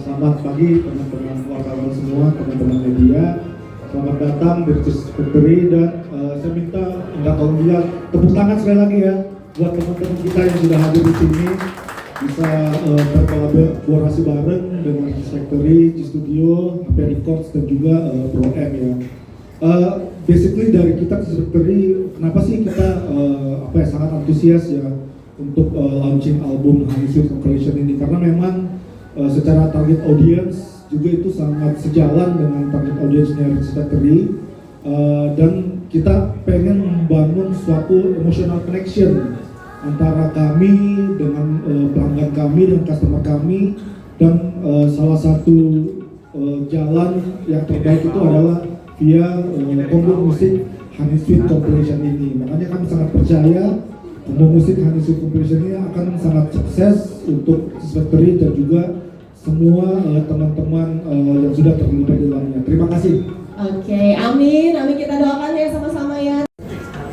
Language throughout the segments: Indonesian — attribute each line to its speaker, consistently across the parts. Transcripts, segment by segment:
Speaker 1: Selamat pagi teman-teman wartawan semua, teman-teman media. Selamat datang di Ricis Factory dan saya minta nggak tolong dia tepuk tangan sekali lagi ya buat teman-teman kita yang sudah hadir di sini, bisa berkolaborasi bareng dengan Ricis Factory, G Studio, HP Records dan juga Pro M ya. Basically dari kita Ricis Factory, kenapa sih kita sangat antusias ya untuk launching album Honey Sweet Compilation ini, karena memang secara target audience juga itu sangat sejalan dengan target audiensnya Ricis Factory, dan kita pengen membangun suatu emotional connection antara kami dengan pelanggan kami dan customer kami, dan salah satu jalan yang terbaik itu adalah via combo musik Honey Sweet Compilation ini. Makanya kami sangat percaya combo musik Honey Sweet Compilation ini akan sangat sukses untuk Ricis Factory dan juga semua teman-teman yang sudah terlibat di dalamnya. Terima kasih.
Speaker 2: Oke, amin. Amin, kita doakan ya sama-sama ya.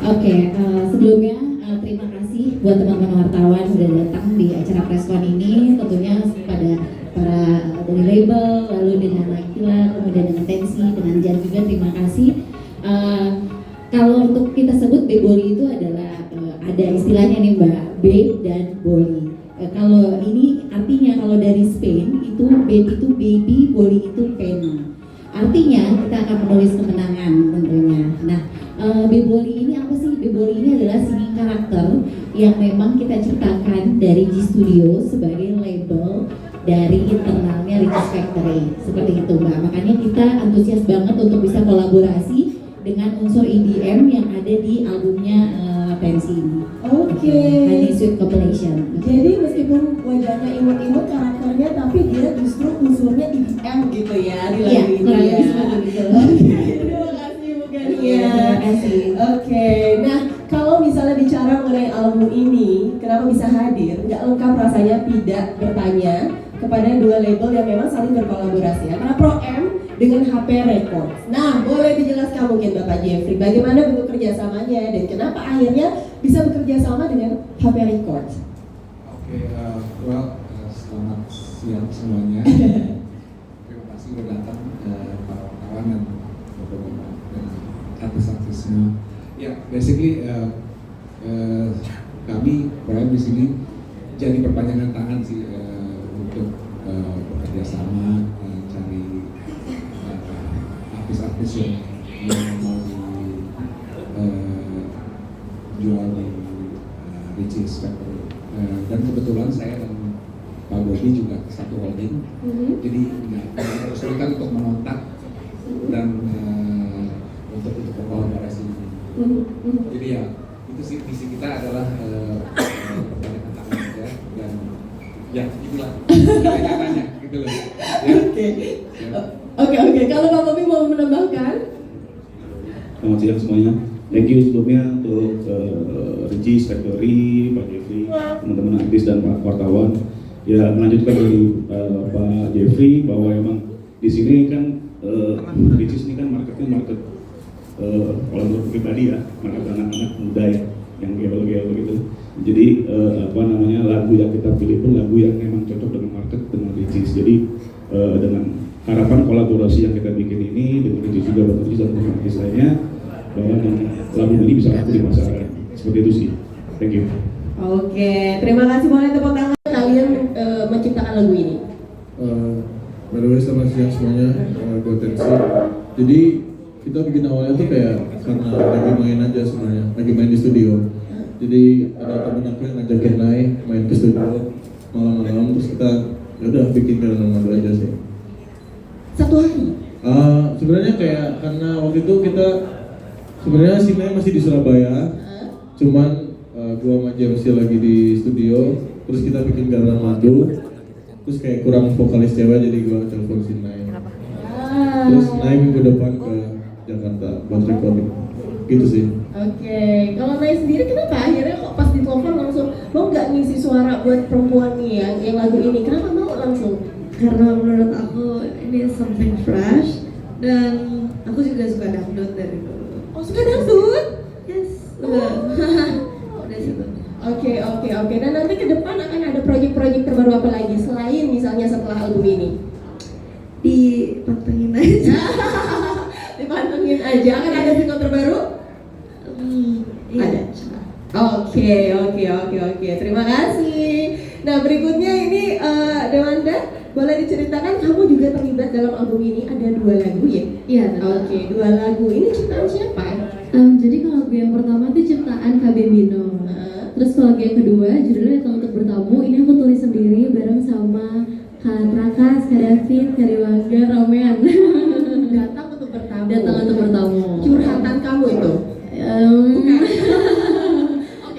Speaker 3: Oke, sebelumnya terima kasih buat teman-teman wartawan sudah datang di acara preskon ini. Tentunya pada para dari label, lalu dengan Akila, kemudian dengan Tensi, dengan Jan juga terima kasih. Kalau untuk kita sebut Beboli itu adalah ada istilahnya nih Mbak, Babe dan Boli. Kalau ini artinya kalau dari Spain itu babe itu baby, boli itu pena. Artinya kita akan menulis kemenangan tentunya. Nah, Beboli ini apa sih? Beboli ini adalah singing karakter yang memang kita ciptakan dari G Studio sebagai label dari internalnya Ricis Factory. Seperti itu Mbak. Makanya kita antusias banget untuk bisa kolaborasi dengan unsur EDM yang ada di albumnya Tensi ini.
Speaker 2: Oke.
Speaker 3: Honey Sweet Compilation.
Speaker 2: Jadi meskipun wajahnya imut-imut karakternya, tapi dia justru unsurnya EDM gitu ya di lagu ini ya. Terima kasih Bu Gania.
Speaker 3: Terima kasih.
Speaker 2: Oke. Nah, kalau misalnya bicara mengenai album ini, kenapa bisa hadir? Nggak lengkap rasanya tidak bertanya kepada dua label yang memang saling berkolaborasi antara Pro M dengan HP Records. Nah, boleh dijelaskan mungkin Bapak Jeffrey, bagaimana bentuk kerjasamanya dan kenapa akhirnya bisa bekerja sama dengan HP Records?
Speaker 4: Oke, selamat siang semuanya. Terima kasih sudah datang para wartawan dan bapak-bapak dan artis-artis semua. Ya, basically kami Brian di sini jadi perpanjangan tangan sih untuk bekerja sama, cari artis-artis yang mau jual di Ricis Factory. Dan kebetulan saya dan Pak Bobi juga satu holding, jadi nggak kesulitan untuk mengontak dan untuk berkolaborasi. Jadi ya itu sih visi kita adalah perpanjangan tangan aja, dan ya itulah kenyataannya gitu loh.
Speaker 2: Oke. Kalau Pak Bobi mau menambahkan?
Speaker 5: Selamat siang semuanya. Thank you sebelumnya untuk Ricis Factory, Pak Jeffrey, teman-teman artis dan Pak wartawan. Ya, melanjutkan dari Pak Jeffrey bahwa emang di sini kan Ricis ini kan marketnya market kalau pribadi ya, market anak-anak muda ya, yang gelo-gelo gitu. Jadi lagu yang kita pilih pun lagu yang memang cocok dengan market dengan Ricis. Jadi dengan harapan kolaborasi yang kita bikin ini dengan Ricis juga dan teman-teman artis lainnya, bahwa lagu ini bisa laku di masyarakat. Seperti itu sih. Thank you.
Speaker 2: Oke, terima kasih, boleh tepuk tangan kalian menciptakan lagu ini.
Speaker 6: By the way, selamat siang semuanya, gue Tensi. Jadi kita bikin awalnya tuh kayak karena lagi main aja sebenarnya, lagi main di studio. Jadi ada temen aku yang ngajakin naik main ke studio malam-malam, terus kita ya udah bikin karena lagu aja sih.
Speaker 2: Satu hari?
Speaker 6: Sebenarnya kayak karena waktu itu kita sebenarnya scene masih di Surabaya, cuman gua sama James lagi di studio, terus kita bikin Garang Madu, terus kayak kurang vokalis cewek jadi gua telepon si Nai. Terus Nai minggu depan ke Jakarta buat recording. Gitu sih.
Speaker 2: Oke, kalau Nay sendiri kenapa akhirnya kok pas ditelepon langsung mau nggak ngisi suara buat perempuan nih yang lagu ini? Kenapa mau langsung?
Speaker 7: Karena menurut aku ini something fresh dan aku juga suka dangdut dari dulu.
Speaker 2: Oh, suka dangdut?
Speaker 7: Yes. Udah situ.
Speaker 2: Oke. Dan nanti ke depan akan ada proyek-proyek terbaru apa lagi selain misalnya setelah album ini?
Speaker 7: Dipantengin aja.
Speaker 2: Dipantengin aja. Akan ada single terbaru?
Speaker 7: Iya.
Speaker 2: Ada. Oke. Terima kasih. Nah, berikutnya ini Dewanda, boleh diceritakan kamu juga terlibat dalam album ini, ada 2 lagu ya?
Speaker 3: Iya.
Speaker 2: Oke, 2 lagu. Ini ciptaan siapa?
Speaker 3: Jadi kalau lagu yang pertama itu ciptaan KB Bino. Terus kalau lagu yang kedua judulnya Datang Untuk Bertamu, ini aku tulis sendiri bareng sama Kak Trakas, Kak David, Kak Dewangga, Ramean.
Speaker 2: Datang untuk bertamu.
Speaker 3: Datang Untuk Bertamu.
Speaker 2: Curhatan kamu itu?
Speaker 3: Bukan.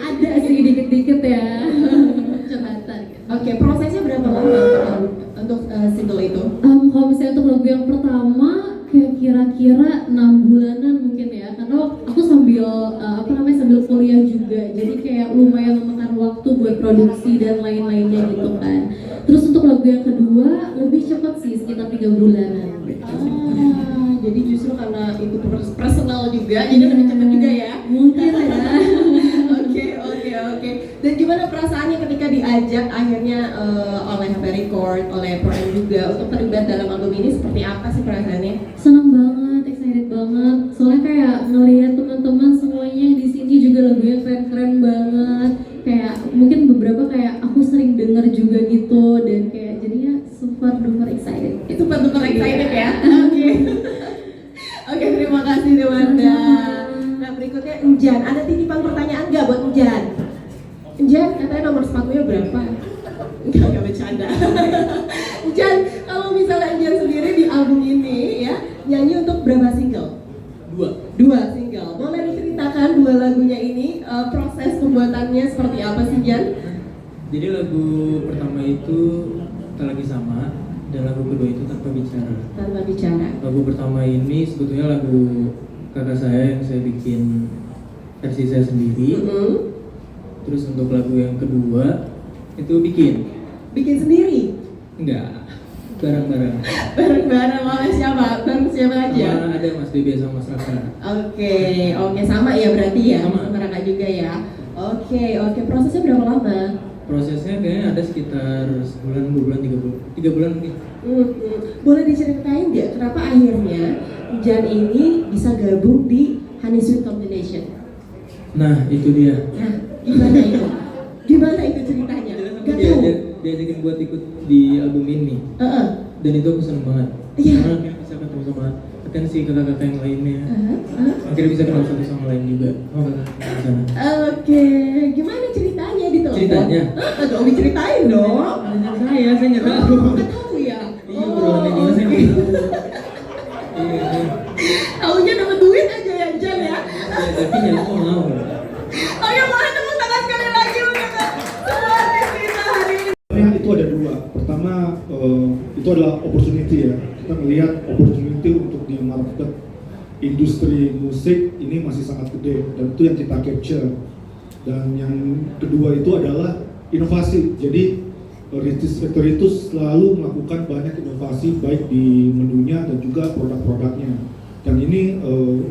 Speaker 3: Ada sih dikit-dikit ya. Curhatan.
Speaker 2: Oke, prosesnya berapa lama untuk single itu?
Speaker 3: Kalau misalnya untuk lagu yang pertama kayak kira-kira 6 bulanan mungkin ya, karena aku sambil sambil kuliah juga, jadi kayak lumayan memakan waktu buat produksi dan lain-lainnya gitu kan. Terus untuk lagu yang kedua lebih cepat sih, sekitar 3 bulanan.
Speaker 2: Jadi justru karena itu personal juga, jadi lebih cepat juga ya?
Speaker 3: Mungkin ya.
Speaker 2: Oke. Dan gimana perasaannya ketika diajak akhirnya oleh HP Record, oleh Pro juga untuk terlibat dalam album ini, seperti apa sih perasaannya?
Speaker 3: Seneng banget, excited banget. Soalnya kayak ngelihat teman-teman semuanya di sini juga lagunya keren-keren banget. Kayak mungkin beberapa kayak aku sering denger juga gitu, dan kayak jadinya super duper excited.
Speaker 2: Super excited ya? Oke, terima kasih Dewanda. Nah, berikutnya Enjan, ada titipan pertanyaan nggak buat Enjan? Enjan, katanya nomor sepatunya berapa? Enggak bercanda. Enjan, kalau misalnya Enjan sendiri di album ini ya, nyanyi untuk berapa single? 2 single. Boleh diceritakan 2 lagunya ini, proses pembuatannya seperti apa sih, Jan?
Speaker 8: Jadi lagu pertama itu Tak Lagi Sama, dan lagu kedua itu Tanpa Bicara.
Speaker 2: Tanpa Bicara.
Speaker 8: Lagu pertama ini sebetulnya lagu kakak saya yang saya bikin versi saya sendiri. Terus untuk lagu yang kedua itu bikin
Speaker 2: sendiri?
Speaker 8: enggak, bareng-bareng.
Speaker 2: Bareng-bareng oleh siapa? Bareng siapa aja?
Speaker 8: Sama ada Mas Debe sama Mas Raka.
Speaker 2: Oke, sama ya berarti ya?
Speaker 8: Sama.
Speaker 2: Mereka juga ya? Oke, prosesnya berapa lama?
Speaker 8: Prosesnya kayaknya ada sekitar sebulan, 2 bulan, 3 bulan mungkin.
Speaker 2: Boleh diceritain nggak kenapa akhirnya Jan ini bisa gabung di Honey Sweet Combination?
Speaker 8: Nah itu dia.
Speaker 2: Nah, gimana itu ceritanya? Gak tahu.
Speaker 8: Diajakin buat ikut di album ini. Dan itu aku seneng banget.
Speaker 2: Iya.
Speaker 8: Karena akhirnya bisa ketemu sama atensi kakak-kakak yang lainnya. Akhirnya bisa kenal satu sama lain juga. Kakak di sana.
Speaker 2: Oke, gimana ceritanya di telepon?
Speaker 8: Ceritanya?
Speaker 2: Dong diceritain dong.
Speaker 8: Saya nggak tahu.
Speaker 2: Nggak tahu ya?
Speaker 8: Iya, obrolannya gimana saya nggak tahu. Iya.
Speaker 2: Taunya dapat duit aja ya Jan ya?
Speaker 8: Tapi ya aku mau.
Speaker 2: Oke, boleh tepuk tangan sekali lagi untuk semua cerita hari ini.
Speaker 1: Itu ada 2. Pertama, itu adalah opportunity ya. Kita melihat opportunity untuk di market industri musik ini masih sangat gede, dan itu yang kita capture. Dan yang kedua itu adalah inovasi. Jadi Ricis Factory itu selalu melakukan banyak inovasi baik di menunya dan juga produk-produknya. Dan ini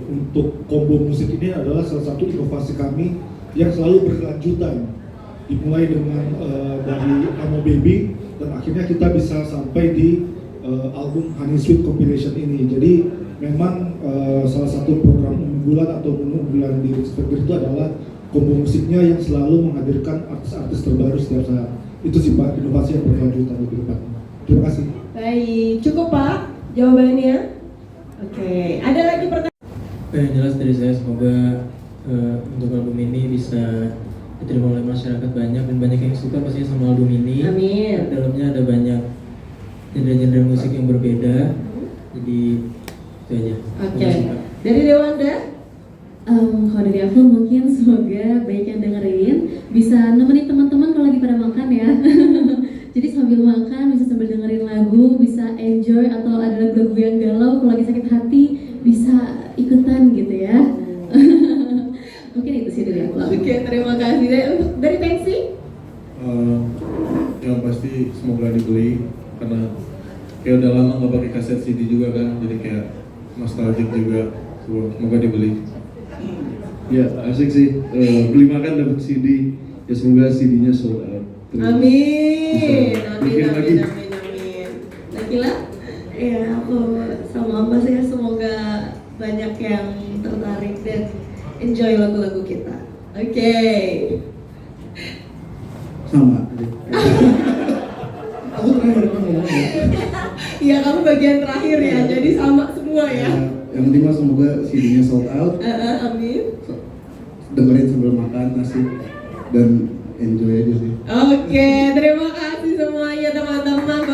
Speaker 1: untuk combo musik ini adalah salah satu inovasi kami yang selalu berkelanjutan. Dimulai dengan dari Amo Baby, dan akhirnya kita bisa sampai di album Honey Sweet Compilation ini. Jadi memang salah satu program unggulan atau menu unggulan di Ricis Factory itu adalah combo musiknya yang selalu menghadirkan artis-artis terbaru setiap saat. Itu sih Pak, inovasi yang berkelanjutan lebih depan. Terima kasih.
Speaker 2: Baik, cukup Pak jawabannya. Oke, ada lagi pertanyaan?
Speaker 8: Yang jelas dari saya semoga untuk album ini bisa diterima oleh masyarakat banyak, dan banyak yang suka pastinya sama album ini.
Speaker 2: Amin.
Speaker 8: Dalamnya ada banyak genre-genre musik yang berbeda. Jadi itu aja.
Speaker 2: Oke. Dari Dewanda?
Speaker 3: Kalau dari aku mungkin semoga banyak yang dengerin, bisa nemenin teman-teman kalau lagi pada makan ya. Jadi sambil makan bisa sambil dengerin lagu, bisa enjoy, atau ada lagu-lagu yang galau kalau lagi sakit hati bisa ikutan gitu ya. Mungkin itu sih dari aku.
Speaker 2: Oke, terima kasih. Untuk dari Tensi?
Speaker 6: Yang pasti semoga dibeli karena kayak udah lama nggak pakai kaset CD juga kan, jadi kayak nostalgic juga. Semoga dibeli.
Speaker 9: Ya asik sih, beli makan dapat CD, ya semoga CD-nya sold out. Terus
Speaker 2: Amin.
Speaker 9: bisa
Speaker 2: Amin,
Speaker 9: bikin
Speaker 2: amin,
Speaker 9: lagi.
Speaker 2: amin. Nakila?
Speaker 7: Ya aku sama Amba sih semoga banyak yang tertarik dan enjoy lagu-lagu kita.
Speaker 2: Oke.
Speaker 9: Sama. Aku terakhir ngomong.
Speaker 2: Iya, kamu bagian terakhir ya, jadi sama semua ya.
Speaker 9: Yang penting mah semoga CD-nya sold out.
Speaker 2: Amin.
Speaker 9: Dengerin sambil makan nasi dan enjoy aja sih.
Speaker 2: Oke, terima kasih semuanya teman-teman.